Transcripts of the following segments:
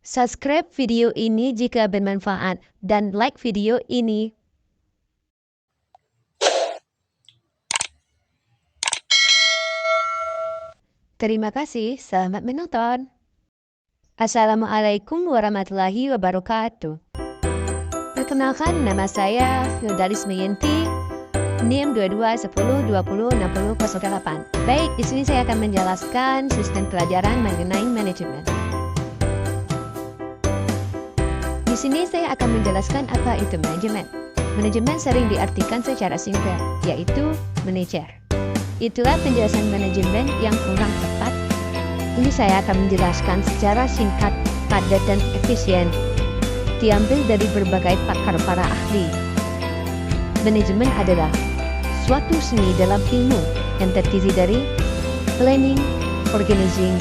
Subscribe video ini jika bermanfaat dan like video ini. Terima kasih, selamat menonton. Assalamualaikum warahmatullahi wabarakatuh. Perkenalkan, nama saya Firdalis Meyanti, NIM 2210206008. Baik, di sini saya akan menjelaskan sistem pelajaran mengenai manajemen. Di sini saya akan menjelaskan apa itu manajemen. Manajemen sering diartikan secara singkat, yaitu manajer. Itulah penjelasan manajemen yang kurang tepat. Ini saya akan menjelaskan secara singkat, padat, dan efisien. Diambil dari berbagai pakar para ahli. Manajemen adalah suatu seni dalam ilmu yang terdiri dari planning, organizing,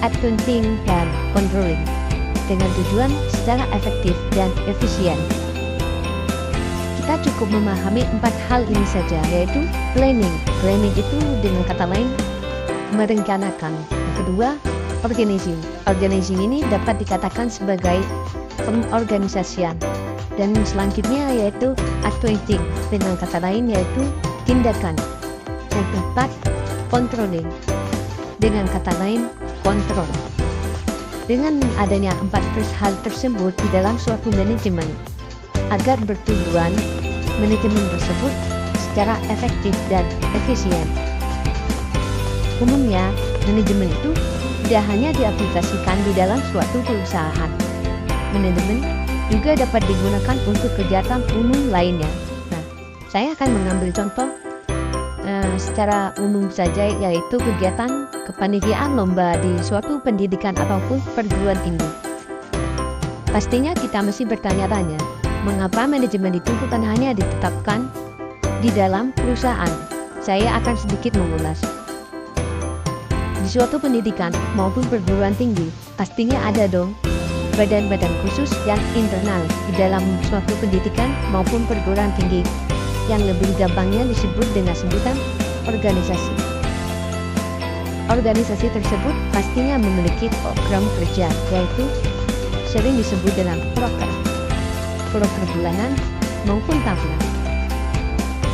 accounting, dan controlling, dengan tujuan secara efektif dan efisien. Kita cukup memahami 4 hal ini saja, yaitu planning. Planning itu dengan kata lain merencanakan. Yang kedua, organizing. Organizing ini dapat dikatakan sebagai pengorganisasian. Dan selanjutnya yaitu accounting, dengan kata lain yaitu tindakan. Yang keempat, controlling, dengan kata lain kontrol. Dengan adanya 4 hal tersebut di dalam suatu manajemen, agar bertujuan manajemen tersebut secara efektif dan efisien. Umumnya, manajemen itu tidak hanya diaplikasikan di dalam suatu perusahaan. Manajemen juga dapat digunakan untuk kegiatan umum lainnya. Nah, saya akan mengambil contoh secara umum saja, yaitu kegiatan kepanitiaan lomba di suatu pendidikan ataupun perguruan tinggi. Pastinya kita mesti bertanya-tanya, mengapa manajemen itu bukan hanya ditetapkan di dalam perusahaan? Saya akan sedikit mengulas. Di suatu pendidikan maupun perguruan tinggi, pastinya ada dong badan-badan khusus yang internal di dalam suatu pendidikan maupun perguruan tinggi, yang lebih gampangnya disebut dengan sebutan organisasi. Organisasi tersebut pastinya memiliki program kerja, yaitu sering disebut dengan proker bulanan maupun tahunan.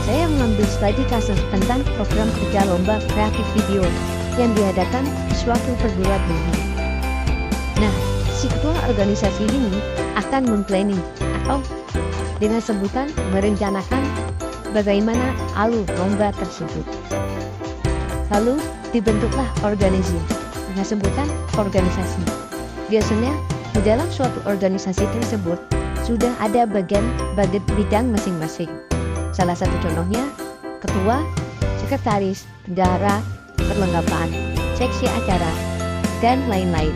Saya mengambil studi kasus tentang program kerja lomba kreatif video yang diadakan di suatu perguruan tinggi. Nah, si ketua organisasi ini akan memplanning atau dengan sebutan merencanakan bagaimana alur lomba tersebut. Lalu dibentuklah organisasi dengan sebutan organisasi. Biasanya di dalam suatu organisasi tersebut sudah ada bagian bidang masing-masing. Salah satu contohnya ketua, sekretaris, bendahara, perlengkapan, seksi acara, dan lain-lain.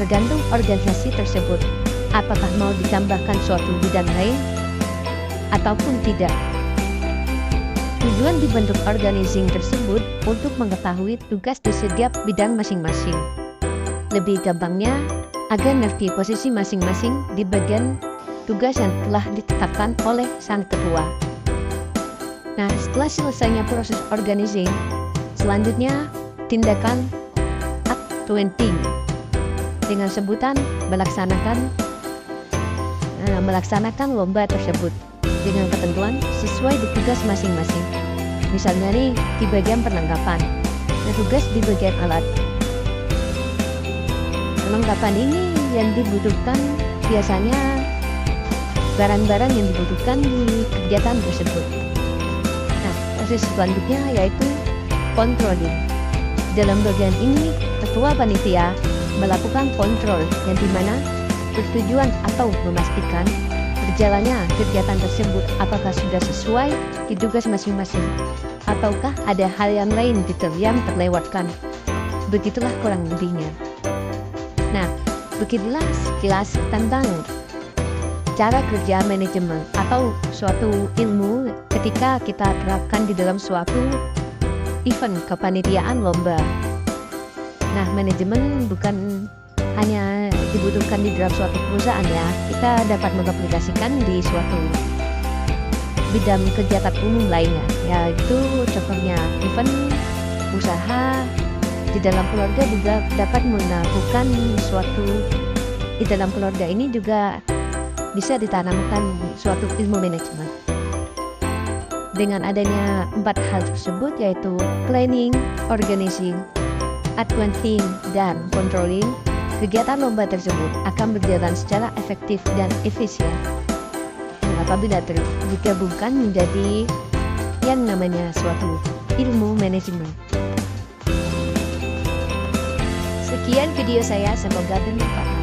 Tergantung organisasi tersebut, apakah mau ditambahkan suatu bidang lain ataupun tidak. Tujuan dibentuk organizing tersebut untuk mengetahui tugas di setiap bidang masing-masing. Lebih gampangnya, agar ngerti posisi masing-masing di bagian tugas yang telah ditetapkan oleh sang ketua. Nah, setelah selesainya proses organizing, selanjutnya tindakan accounting dengan sebutan melaksanakan lomba tersebut dengan ketentuan sesuai di tugas masing-masing. Misalnya nih, di bagian perlengkapan, nah tugas di bagian alat. Perlengkapan ini yang dibutuhkan biasanya barang-barang yang dibutuhkan di kegiatan tersebut. Nah, proses selanjutnya yaitu controlling. Dalam bagian ini, ketua panitia melakukan kontrol yang dimana bertujuan atau memastikan berjalannya kegiatan tersebut apakah sudah sesuai di tugas masing-masing ataukah ada hal yang lain yang terlewatkan. Begitulah kurang lebihnya. Nah, begitulah sekilas tentang cara kerja manajemen atau suatu ilmu ketika kita terapkan di dalam suatu event kepanitiaan lomba. Nah, manajemen bukan hanya dibutuhkan di dalam suatu perusahaan ya, kita dapat mengaplikasikan di suatu bidang kegiatan umum lainnya, yaitu contohnya event, usaha, di dalam keluarga juga dapat melakukan di dalam keluarga ini juga bisa ditanamkan suatu ilmu manajemen. Dengan adanya 4 hal tersebut, yaitu planning, organizing, advancing, dan controlling, kegiatan lomba tersebut akan berjalan secara efektif dan efisien. Dan apabila digabungkan menjadi yang namanya suatu ilmu manajemen. Sekian video saya, semoga bermanfaat.